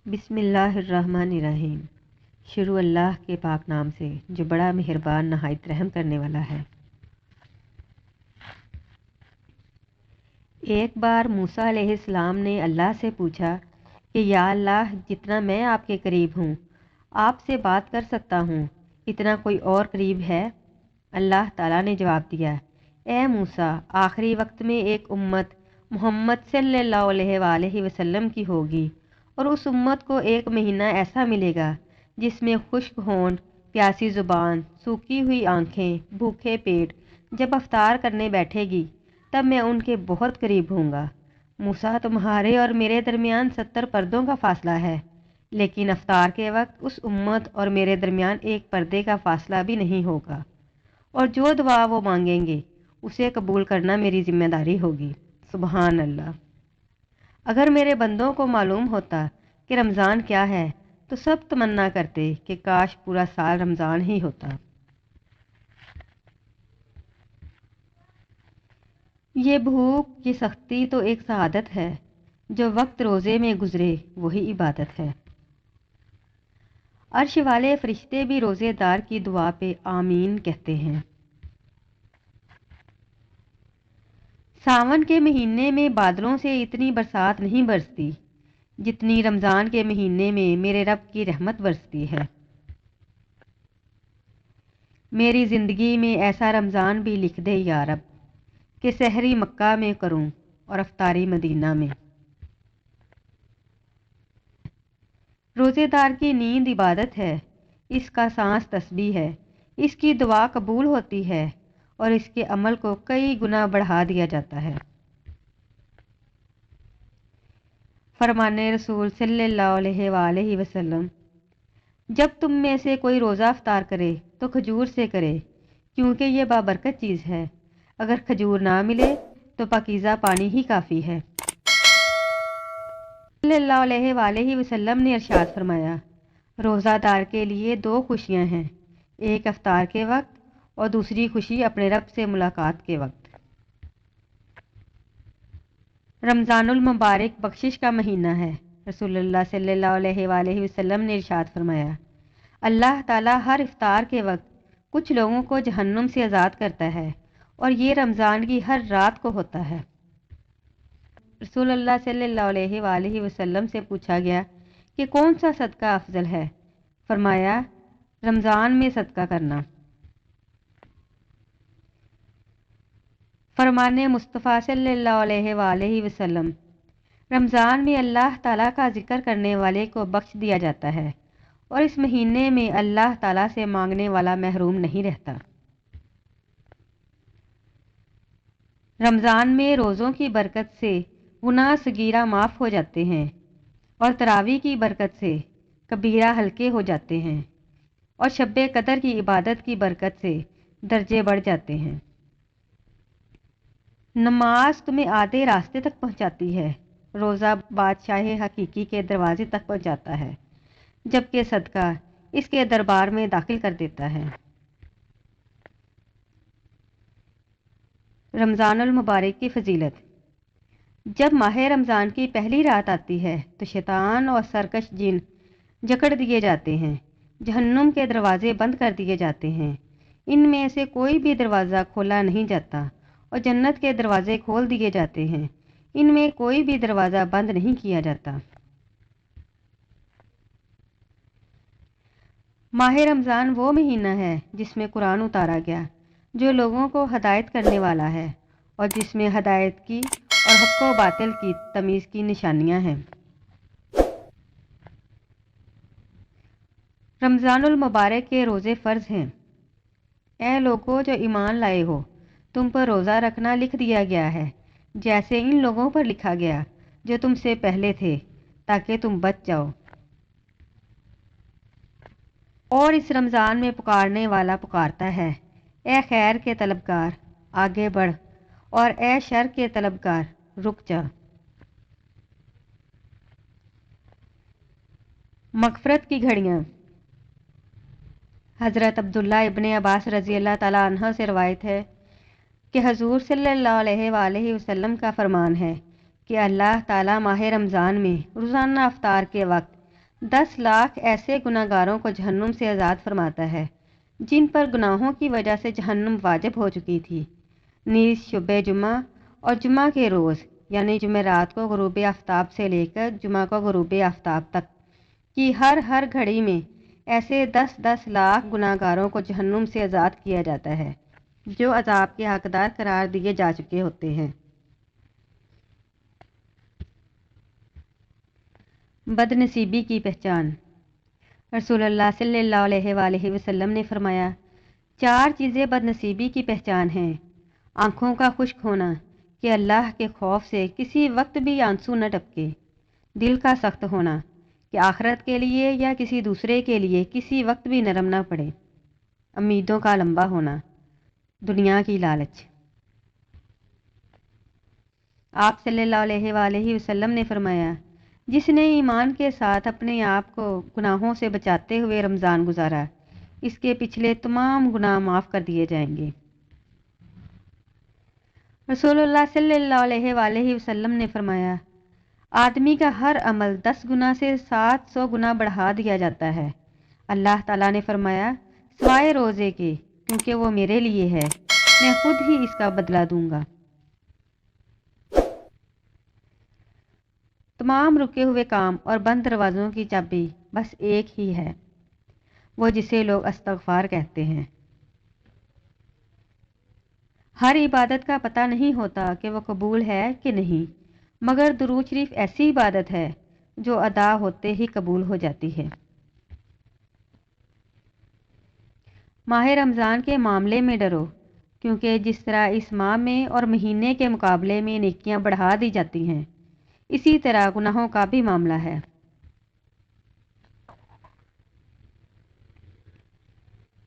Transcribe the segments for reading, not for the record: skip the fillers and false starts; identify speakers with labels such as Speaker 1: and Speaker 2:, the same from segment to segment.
Speaker 1: بسم اللہ الرحمن الرحیم۔ شروع اللہ کے پاک نام سے جو بڑا مہربان نہایت رحم کرنے والا ہے۔ ایک بار موسیٰ علیہ السلام نے اللہ سے پوچھا کہ یا اللہ، جتنا میں آپ کے قریب ہوں، آپ سے بات کر سکتا ہوں، اتنا کوئی اور قریب ہے؟ اللہ تعالیٰ نے جواب دیا، اے موسیٰ، آخری وقت میں ایک امت محمد صلی اللہ علیہ وآلہ وسلم کی ہوگی، اور اس امت کو ایک مہینہ ایسا ملے گا جس میں خشک ہونٹ، پیاسی زبان، سوکھی ہوئی آنکھیں، بھوکے پیٹ جب افطار کرنے بیٹھے گی، تب میں ان کے بہت قریب ہوں گا۔ موسیٰ، تمہارے اور میرے درمیان 70 پردوں کا فاصلہ ہے، لیکن افطار کے وقت اس امت اور میرے درمیان ایک پردے کا فاصلہ بھی نہیں ہوگا، اور جو دعا وہ مانگیں گے اسے قبول کرنا میری ذمہ داری ہوگی۔ سبحان اللہ۔ اگر میرے بندوں کو معلوم ہوتا کہ رمضان کیا ہے تو سب تمنا کرتے کہ کاش پورا سال رمضان ہی ہوتا۔ یہ بھوک، یہ سختی تو ایک سعادت ہے، جو وقت روزے میں گزرے وہی عبادت ہے۔ عرش والے فرشتے بھی روزے دار کی دعا پہ آمین کہتے ہیں۔ ساون کے مہینے میں بادلوں سے اتنی برسات نہیں برستی جتنی رمضان کے مہینے میں میرے رب کی رحمت برستی ہے۔ میری زندگی میں ایسا رمضان بھی لکھ دے یا رب کہ سحری مکہ میں کروں اور افطاری مدینہ میں۔ روزے دار کی نیند عبادت ہے، اس کا سانس تسبیح ہے، اس کی دعا قبول ہوتی ہے اور اس کے عمل کو کئی گنا بڑھا دیا جاتا ہے۔ فرمان رسول صلی اللہ علیہ وآلہ وسلم، جب تم میں سے کوئی روزہ افطار کرے تو کھجور سے کرے، کیونکہ یہ بابرکت چیز ہے۔ اگر کھجور نہ ملے تو پاکیزہ پانی ہی کافی ہے۔ صلی اللہ علیہ وآلہ وسلم نے ارشاد فرمایا، روزہ دار کے لیے 2 خوشیاں ہیں، ایک افطار کے وقت اور دوسری خوشی اپنے رب سے ملاقات کے وقت۔ رمضان المبارک بخشش کا مہینہ ہے۔ رسول اللہ صلی اللہ علیہ وآلہ وسلم نے ارشاد فرمایا، اللہ تعالیٰ ہر افطار کے وقت کچھ لوگوں کو جہنم سے آزاد کرتا ہے، اور یہ رمضان کی ہر رات کو ہوتا ہے۔ رسول اللہ صلی اللہ علیہ وآلہ وسلم سے پوچھا گیا کہ کون سا صدقہ افضل ہے؟ فرمایا، رمضان میں صدقہ کرنا۔ فرمان مصطفیٰ صلی اللہ علیہ وآلہ وسلم، رمضان میں اللہ تعالیٰ کا ذکر کرنے والے کو بخش دیا جاتا ہے، اور اس مہینے میں اللہ تعالیٰ سے مانگنے والا محروم نہیں رہتا۔ رمضان میں روزوں کی برکت سے گناہ صغیرہ معاف ہو جاتے ہیں، اور تراویح کی برکت سے کبیرہ ہلکے ہو جاتے ہیں، اور شب قدر کی عبادت کی برکت سے درجے بڑھ جاتے ہیں۔ نماز تمہیں آدھے راستے تک پہنچاتی ہے، روزہ بادشاہ حقیقی کے دروازے تک پہنچاتا ہے، جبکہ صدقہ اس کے دربار میں داخل کر دیتا ہے۔ رمضان المبارک کی فضیلت۔ جب ماہ رمضان کی پہلی رات آتی ہے تو شیطان اور سرکش جن جکڑ دیے جاتے ہیں، جہنم کے دروازے بند کر دیے جاتے ہیں، ان میں سے کوئی بھی دروازہ کھولا نہیں جاتا، اور جنت کے دروازے کھول دیے جاتے ہیں، ان میں کوئی بھی دروازہ بند نہیں کیا جاتا۔ ماہ رمضان وہ مہینہ ہے جس میں قرآن اتارا گیا، جو لوگوں کو ہدایت کرنے والا ہے، اور جس میں ہدایت کی اور حق و باطل کی تمیز کی نشانیاں ہیں۔ رمضان المبارک کے روزے فرض ہیں۔ اے لوگو جو ایمان لائے ہو، تم پر روزہ رکھنا لکھ دیا گیا ہے، جیسے ان لوگوں پر لکھا گیا جو تم سے پہلے تھے، تاکہ تم بچ جاؤ۔ اور اس رمضان میں پکارنے والا پکارتا ہے، اے خیر کے طلبگار آگے بڑھ، اور اے شر کے طلبگار رک جا۔ مغفرت کی گھڑیاں۔ حضرت عبداللہ ابن عباس رضی اللہ تعالیٰ عنہ سے روایت ہے کہ حضور صلی اللہ علیہ وآلہ وسلم کا فرمان ہے کہ اللہ تعالیٰ ماہ رمضان میں روزانہ افطار کے وقت 10 لاکھ ایسے گناہ گاروں کو جہنم سے آزاد فرماتا ہے جن پر گناہوں کی وجہ سے جہنم واجب ہو چکی تھی، نیز شب جمعہ اور جمعہ کے روز یعنی جمعرات کو غروب آفتاب سے لے کر جمعہ کو غروب آفتاب تک کی ہر گھڑی میں ایسے 10 لاکھ گناہ گاروں کو جہنم سے آزاد کیا جاتا ہے جو عذاب کے حقدار قرار دیے جا چکے ہوتے ہیں۔ بد نصیبی کی پہچان۔ رسول اللہ صلی اللہ علیہ وآلہ وسلم نے فرمایا، 4 چیزیں بد نصیبی کی پہچان ہیں: آنکھوں کا خشک ہونا کہ اللہ کے خوف سے کسی وقت بھی آنسو نہ ٹپکے، دل کا سخت ہونا کہ آخرت کے لیے یا کسی دوسرے کے لیے کسی وقت بھی نرم نہ پڑے، امیدوں کا لمبا ہونا، دنیا کی لالچ۔ آپ صلی اللہ علیہ وآلہ وسلم نے فرمایا، جس نے ایمان کے ساتھ اپنے آپ کو گناہوں سے بچاتے ہوئے رمضان گزارا، اس کے پچھلے تمام گناہ معاف کر دیے جائیں گے۔ رسول اللہ صلی اللہ علیہ وآلہ وسلم نے فرمایا، آدمی کا ہر عمل 10 گنا سے 700 گنا بڑھا دیا جاتا ہے۔ اللہ تعالیٰ نے فرمایا، سوائے روزے کے، کیونکہ وہ میرے لیے ہے، میں خود ہی اس کا بدلہ دوں گا۔ تمام رکے ہوئے کام اور بند دروازوں کی چابی بس ایک ہی ہے، وہ جسے لوگ استغفار کہتے ہیں۔ ہر عبادت کا پتہ نہیں ہوتا کہ وہ قبول ہے کہ نہیں، مگر درود شریف ایسی عبادت ہے جو ادا ہوتے ہی قبول ہو جاتی ہے۔ ماہ رمضان کے معاملے میں ڈرو، کیونکہ جس طرح اس ماہ میں اور مہینے کے مقابلے میں نیکیاں بڑھا دی جاتی ہیں، اسی طرح گناہوں کا بھی معاملہ ہے۔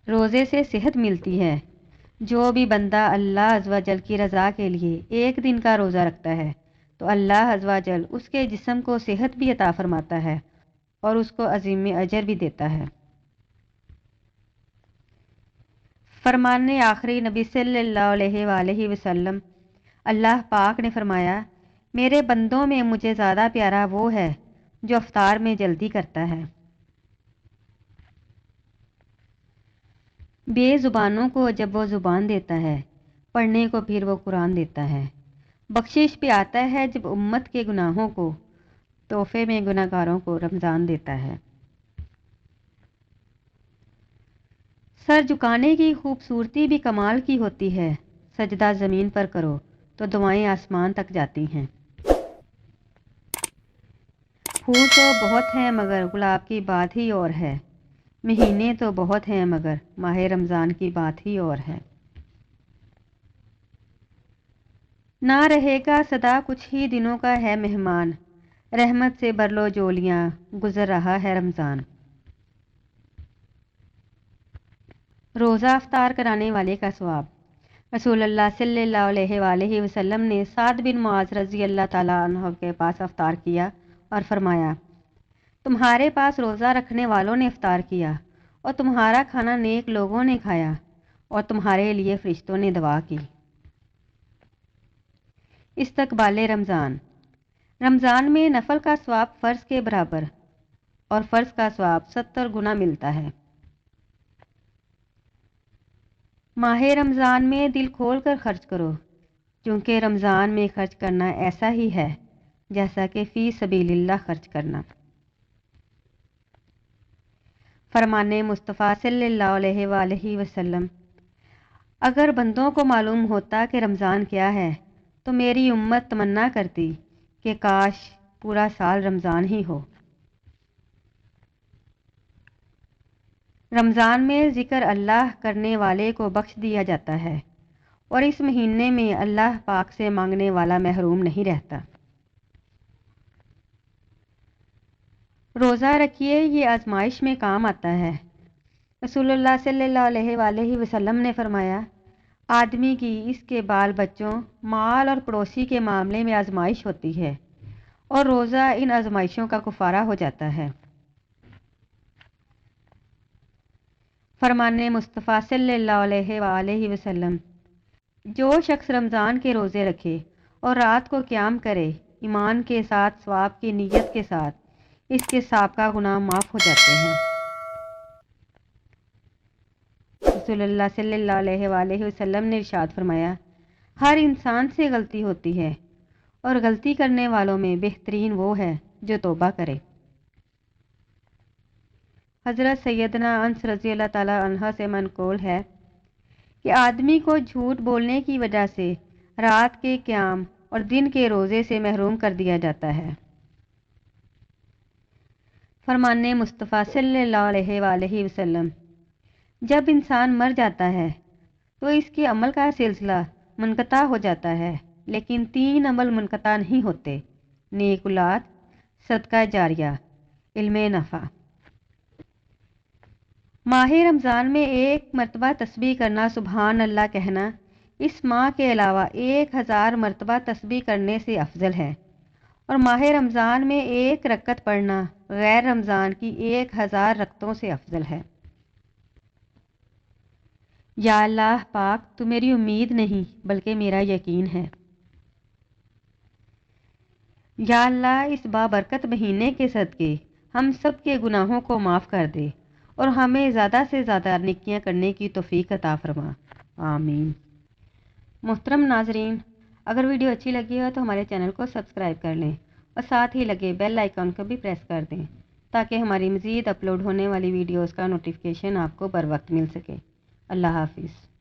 Speaker 1: روزے سے صحت ملتی ہے۔ جو بھی بندہ اللہ عز و جل کی رضا کے لیے ایک دن کا روزہ رکھتا ہے تو اللہ عز و جل اس کے جسم کو صحت بھی عطا فرماتا ہے اور اس کو عظیم اجر بھی دیتا ہے۔ فرمان آخری نبی صلی اللہ علیہ وآلہ وسلم، اللہ پاک نے فرمایا، میرے بندوں میں مجھے زیادہ پیارا وہ ہے جو افطار میں جلدی کرتا ہے۔ بے زبانوں کو جب وہ زبان دیتا ہے، پڑھنے کو پھر وہ قرآن دیتا ہے۔ بخشش پہ آتا ہے جب امت کے گناہوں کو، تحفے میں گناہ گاروں کو رمضان دیتا ہے۔ سر جھکانے کی خوبصورتی بھی کمال کی ہوتی ہے، سجدہ زمین پر کرو تو دعائیں آسمان تک جاتی ہیں۔ پھول تو بہت ہیں مگر گلاب کی بات ہی اور ہے، مہینے تو بہت ہیں مگر ماہ رمضان کی بات ہی اور ہے۔ نہ رہے گا سدا کچھ ہی دنوں کا ہے مہمان، رحمت سے بھر لو جولیاں، گزر رہا ہے رمضان۔ روزہ افطار کرانے والے کا ثواب۔ رسول اللہ صلی اللہ علیہ وآلہ وسلم نے سعد بن معاذ رضی اللہ تعالیٰ عنہ کے پاس افطار کیا اور فرمایا، تمہارے پاس روزہ رکھنے والوں نے افطار کیا اور تمہارا کھانا نیک لوگوں نے کھایا اور تمہارے لیے فرشتوں نے دعا کی۔ استقبال رمضان۔ رمضان میں نفل کا ثواب فرض کے برابر اور فرض کا ثواب 70 گنا ملتا ہے۔ ماہ رمضان میں دل کھول کر خرچ کرو، کیونکہ رمضان میں خرچ کرنا ایسا ہی ہے جیسا کہ فی سبیل اللہ خرچ کرنا۔ فرمان مصطفیٰ صلی اللہ علیہ وآلہ وسلم، اگر بندوں کو معلوم ہوتا کہ رمضان کیا ہے تو میری امت تمنا کرتی کہ کاش پورا سال رمضان ہی ہو۔ رمضان میں ذکر اللہ کرنے والے کو بخش دیا جاتا ہے اور اس مہینے میں اللہ پاک سے مانگنے والا محروم نہیں رہتا۔ روزہ رکھیے، یہ آزمائش میں کام آتا ہے۔ رسول اللہ صلی اللہ علیہ وآلہ وسلم نے فرمایا، آدمی کی اس کے بال بچوں، مال اور پڑوسی کے معاملے میں آزمائش ہوتی ہے اور روزہ ان آزمائشوں کا کفارہ ہو جاتا ہے۔ فرمان مصطفیٰ صلی اللہ علیہ وآلہ وسلم، جو شخص رمضان کے روزے رکھے اور رات کو قیام کرے ایمان کے ساتھ ثواب کی نیت کے ساتھ، اس کے سابقہ گناہ معاف ہو جاتے ہیں۔ رسول اللہ صلی اللہ علیہ وآلہ وسلم نے ارشاد فرمایا، ہر انسان سے غلطی ہوتی ہے اور غلطی کرنے والوں میں بہترین وہ ہے جو توبہ کرے۔ حضرت سیدنا انس رضی اللہ تعالیٰ عنہ سے منقول ہے کہ آدمی کو جھوٹ بولنے کی وجہ سے رات کے قیام اور دن کے روزے سے محروم کر دیا جاتا ہے۔ فرمان مصطفیٰ صلی اللہ علیہ وآلہ وسلم، جب انسان مر جاتا ہے تو اس کے عمل کا سلسلہ منقطع ہو جاتا ہے، لیکن 3 عمل منقطع نہیں ہوتے: نیک اولاد، صدقہ جاریہ، علم نافع۔ ماہ رمضان میں 1 مرتبہ تسبیح کرنا، سبحان اللہ کہنا، اس ماہ کے علاوہ 1000 مرتبہ تسبیح کرنے سے افضل ہے، اور ماہ رمضان میں 1 رکعت پڑھنا غیر رمضان کی 1000 رکعتوں سے افضل ہے۔ یا اللہ پاک، تو میری امید نہیں بلکہ میرا یقین ہے۔ یا اللہ اس بابرکت مہینے کے صدقے ہم سب کے گناہوں کو معاف کر دے اور ہمیں زیادہ سے زیادہ نیکیاں کرنے کی توفیق عطا فرما، آمین۔ محترم ناظرین، اگر ویڈیو اچھی لگی ہو تو ہمارے چینل کو سبسکرائب کر لیں اور ساتھ ہی لگے بیل آئیکن کو بھی پریس کر دیں تاکہ ہماری مزید اپلوڈ ہونے والی ویڈیوز کا نوٹیفیکیشن آپ کو بر وقت مل سکے۔ اللہ حافظ۔